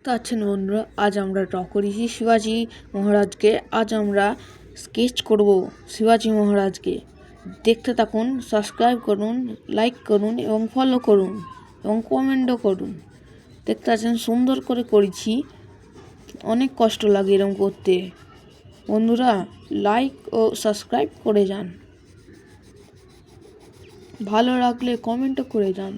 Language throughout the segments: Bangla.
তো আছেন বন্ধুরা, আজ আমরা ড্র করেছি শিবাজি মহারাজকে। আজ আমরা স্কেচ করব শিবাজি মহারাজকে। দেখতে থাকুন, সাবস্ক্রাইব করুন, লাইক করুন এবং ফলো করুন এবং কমেন্টও করুন। দেখতে আছেন সুন্দর করে করেছি, অনেক কষ্ট লাগে এরকম করতে। বন্ধুরা লাইক ও সাবস্ক্রাইব করে যান, ভালো লাগলে কমেন্টও করে যান।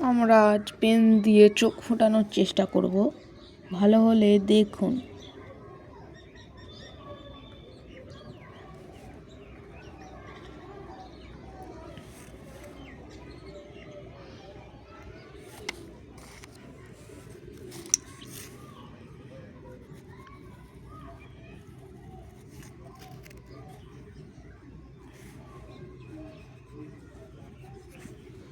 আমরা আজ পেন দিয়ে চোখ ফোটানোর চেষ্টা করব, ভালো হলে দেখুন।